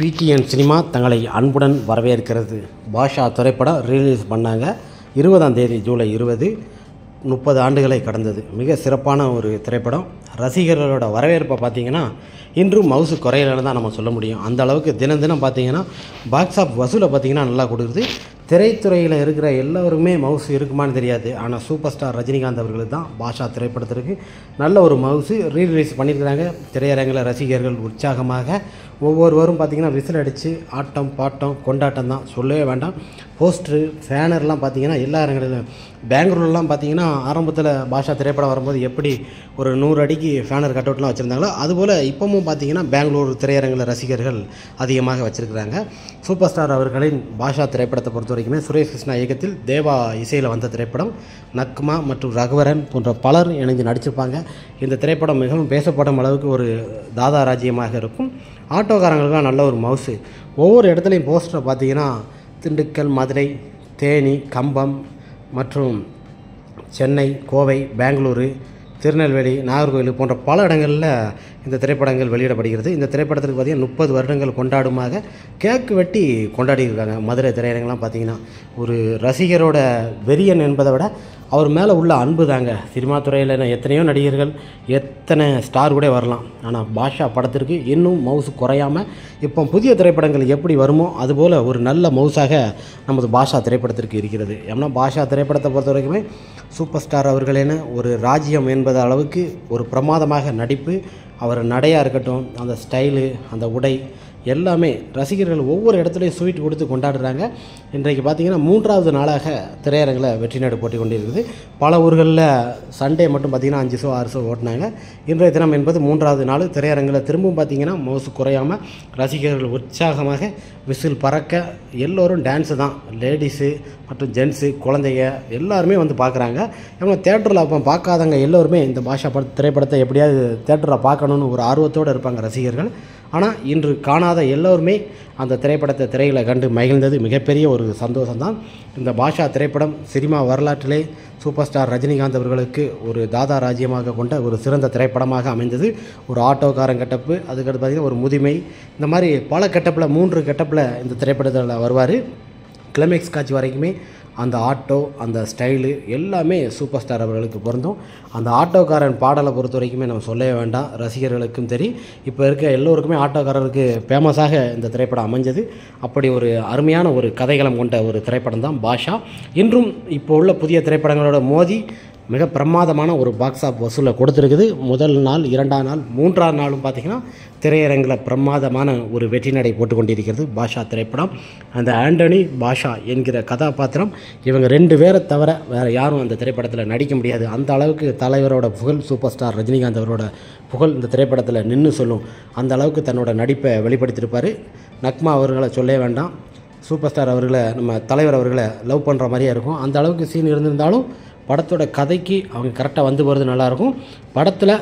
PTN cinema தங்களை அன்புடன் வரவேற்கிறது. பாஷா திரைப்படம் ரிலீஸ் பண்ணாங்க 20ஆம் தேதி ஜூலை 20. 30 ஆண்டுகளை கடந்தது. மிக சிறப்பான ஒரு திரைப்படம். ரசிகர்களோட வரவேற்பை பார்த்திங்கன்னா இன்றும் மவுசு குறையிலன்னு தான் நம்ம சொல்ல முடியும். அந்த அளவுக்கு தினம் தினம் பார்த்திங்கன்னா பாக்ஸ் ஆஃப் வசூலை பார்த்திங்கன்னா நல்லா கொடுக்குது. திரைத்துறையில் இருக்கிற எல்லோருமே மவுசு இருக்குமான்னு தெரியாது. ஆனால் சூப்பர் ஸ்டார் ரஜினிகாந்த் அவர்களுக்கு தான் பாஷா திரைப்படத்திற்கு நல்ல ஒரு மவுசு ரீரிலீஸ் பண்ணியிருக்கிறாங்க. திரையரங்கில் ரசிகர்கள் உற்சாகமாக ஒவ்வொருவரும் பார்த்திங்கன்னா விசில் அடித்து ஆட்டம் பாட்டம் கொண்டாட்டம் தான், சொல்லவே வேண்டாம். போஸ்டரு ஃபேனர்லாம் பார்த்திங்கன்னா எல்லா இடங்களிலும் பெங்களூர்லாம் பார்த்திங்கன்னா ஆரம்பத்தில் பாஷா திரைப்படம் வரும்போது எப்படி ஒரு 100 அடிக்கு ஃபேனர் கட் அவுட்லாம் வச்சுருந்தாங்களோ அதுபோல் இப்போவும் பார்த்திங்கன்னா பெங்களூர் திரையரங்கில் ரசிகர்கள் அதிகமாக வச்சுருக்கிறாங்க. சூப்பர் ஸ்டார் அவர்களின் பாஷா திரைப்படத்தை பொறுத்த வரைக்குமே சுரேஷ் கிருஷ்ணா இயக்கத்தில் தேவா இசையில் வந்த திரைப்படம். நக்மா மற்றும் ரகுவரன் போன்ற பலர் இணைந்து நடிச்சிருப்பாங்க. இந்த திரைப்படம் மிகவும் பேசப்படும் அளவுக்கு ஒரு தாதா ராஜ்யமாக இருக்கும். ஆட்டோக்காரங்களுக்குலாம் நல்ல ஒரு மவுசு. ஒவ்வொரு இடத்துலையும் போஸ்டரை பார்த்திங்கன்னா திண்டுக்கல், மதுரை, தேனி, கம்பம் மற்றும் சென்னை, கோவை, பெங்களூரு, திருநெல்வேலி, நாகர்கோவில் போன்ற பல இடங்களில் இந்த திரைப்படங்கள் வெளியிடப்படுகிறது. இந்த திரைப்படத்துக்கு பார்த்திங்கன்னா 30 வருடங்கள் கொண்டாடுமாக கேக்கு வெட்டி கொண்டாடியிருக்காங்க. மதுரை திரையரங்கெலாம் பார்த்திங்கன்னா ஒரு ரசிகரோட வெறியன் என்பதை விட அவர் மேலே உள்ள அன்பு தாங்க. சினிமா துறையில் எத்தனையோ நடிகர்கள், எத்தனை ஸ்டார் கூட வரலாம். ஆனால் பாஷா படத்திற்கு இன்னும் மவுசு குறையாமல் இப்போ புதிய திரைப்படங்கள் எப்படி வருமோ அதுபோல் ஒரு நல்ல மவுசாக நமது பாஷா திரைப்படத்திற்கு இருக்கிறது. ஏன்னா பாஷா திரைப்படத்தை பொறுத்த வரைக்குமே சூப்பர் ஸ்டார் அவர்களேன்னு ஒரு ராஜ்யம் என்பது அளவுக்கு ஒரு பிரமாதமாக நடிப்பு, அவர் நடையாக இருக்கட்டும், அந்த ஸ்டைலு, அந்த உடை எல்லாமே ரசிகர்கள் ஒவ்வொரு இடத்துலையும் ஸ்வீட் கொடுத்து கொண்டாடுறாங்க. இன்றைக்கு பார்த்திங்கன்னா 3வது நாளாக திரையரங்கில் வெற்றி நாடு போட்டி கொண்டு இருக்குது. பல ஊர்களில் சண்டே மட்டும் பார்த்திங்கன்னா 5 ஷோ 6 ஷோ ஓட்டினாங்க. இன்றைய தினம் என்பது 3வது நாள். திரையரங்கில் திரும்பவும் பார்த்திங்கன்னா மவுசு குறையாமல் ரசிகர்கள் உற்சாகமாக விசில் பறக்க எல்லோரும் டான்ஸு தான். லேடிஸு மற்றும் ஜென்ஸு, குழந்தைங்க எல்லாருமே வந்து பார்க்குறாங்க. இவங்க தேட்டரில் அப்போ பார்க்காதவங்க எல்லோருமே இந்த பாஷா திரைப்படத்தை எப்படியாவது தேட்டரில் பார்க்கணுன்னு ஒரு ஆர்வத்தோடு இருப்பாங்க ரசிகர்கள். ஆனால் இன்று காணாத எல்லோருமே அந்த திரைப்படத்தை திரையில் கண்டு மகிழ்ந்தது மிகப்பெரிய ஒரு சந்தோஷம்தான். இந்த பாஷா திரைப்படம் சினிமா வரலாற்றிலே சூப்பர் ஸ்டார் ரஜினிகாந்த் அவர்களுக்கு ஒரு தாதா ராஜ்யமாக கொண்ட ஒரு சிறந்த திரைப்படமாக அமைந்தது. ஒரு ஆட்டோக்காரன் கெட்டப்பு, அதுக்கடுத்து பார்த்திங்கன்னா ஒரு முதுமை, இந்த மாதிரி பல கெட்டப்பில் 3 கெட்டப்பில் இந்த திரைப்படத்தில் வருவார். கிளைமேக்ஸ் காட்சி வரைக்குமே அந்த ஆட்டோ, அந்த ஸ்டைலு எல்லாமே சூப்பர் ஸ்டார் அவர்களுக்கு பொருந்தும். அந்த ஆட்டோக்காரன் பாடலை பொறுத்த வரைக்குமே நம்ம சொல்லவே வேண்டாம். ரசிகர்களுக்கும் சரி, இப்போ இருக்க எல்லோருக்குமே ஆட்டோக்காரருக்கு ஃபேமஸாக இந்த திரைப்படம் அமைஞ்சது. அப்படி ஒரு அருமையான ஒரு கதைகளம் கொண்ட ஒரு திரைப்படம் தான் பாஷா. இன்றும் இப்போ உள்ள புதிய திரைப்படங்களோட மோதி மிக பிரமாதமான ஒரு பாக்ஸ் ஆஃப் வசூலை கொடுத்துருக்குது. முதல் நாள், 2ஆம் நாள், 3ஆம் நாளும் பார்த்திங்கன்னா திரையரங்கில் பிரமாதமான ஒரு வெற்றி நடை போட்டு கொண்டிருக்கிறது பாஷா திரைப்படம். அந்த ஆண்டனி பாஷா என்கிற கதாபாத்திரம் இவங்க 2 பேரை தவிர வேறு யாரும் அந்த திரைப்படத்தில் நடிக்க முடியாது. அந்த அளவுக்கு தலைவரோட புகழ், சூப்பர் ஸ்டார் ரஜினிகாந்த் அவரோட புகழ் இந்த திரைப்படத்தில் நின்று சொல்லும். அந்த அளவுக்கு தன்னோட நடிப்பை வெளிப்படுத்தியிருப்பார். நக்மா அவர்களை சொல்லவே வேண்டாம். சூப்பர் ஸ்டார் அவர்களை, நம்ம தலைவர் அவர்களை லவ் பண்ணுற மாதிரியே இருக்கும். அந்த அளவுக்கு சீன் இருந்திருந்தாலும் படத்தோட கதைக்கு அவங்க கரெக்டாக வந்து போகிறது நல்லாயிருக்கும். படத்தில்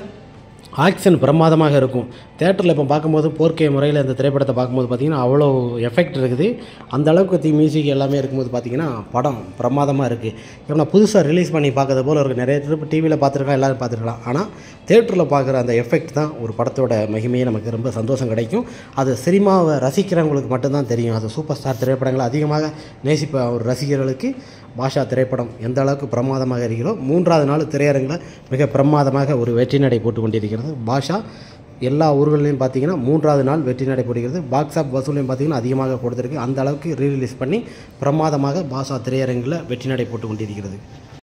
ஆக்ஷன் பிரமாதமாக இருக்கும். தேட்டரில் இப்போ பார்க்கும்போது 4K முறையில் இந்த திரைப்படத்தை பார்க்கும்போது பார்த்திங்கன்னா அவ்வளோ எஃபெக்ட் இருக்குது. அந்த அளவுக்கு மியூசிக் எல்லாமே இருக்கும்போது பார்த்திங்கன்னா படம் பிரமாதமாக இருக்குது. இப்போ புதுசாக ரிலீஸ் பண்ணி பார்க்கறது போல் இருக்குது. நிறைய திருப்பி டிவியில் பார்த்துருக்கலாம், எல்லோரும் பார்த்துருக்கலாம். ஆனால் தேட்டரில் பார்க்குற அந்த எஃபெக்ட் தான் ஒரு படத்தோட மகிமையை நமக்கு ரொம்ப சந்தோஷம் கிடைக்கும். அது சினிமாவை ரசிக்கிறவங்களுக்கு மட்டும்தான் தெரியும். அது சூப்பர் ஸ்டார் திரைப்படங்களை அதிகமாக நேசிப்ப ஒரு ரசிகர்களுக்கு பாஷா திரைப்படம் எந்த அளவுக்கு பிரமாதமாக இருக்கிறதோ 3வது நாள் திரையரங்கில் மிக பிரமாதமாக ஒரு வெற்றி நடை போட்டு கொண்டிருக்கிறது பாஷா. எல்லா ஊர்களையும் பார்த்திங்கன்னா 3வது நாள் வெற்றி நடை போடுகிறது. பாக்ஸ் ஆஃப் வசூலையும் பார்த்திங்கன்னா அதிகமாக கொடுத்துருக்கு. அந்த அளவுக்கு ரீரிலீஸ் பண்ணி பிரமாதமாக பாஷா திரையரங்கில் வெற்றி நடை போட்டு கொண்டிருக்கிறது.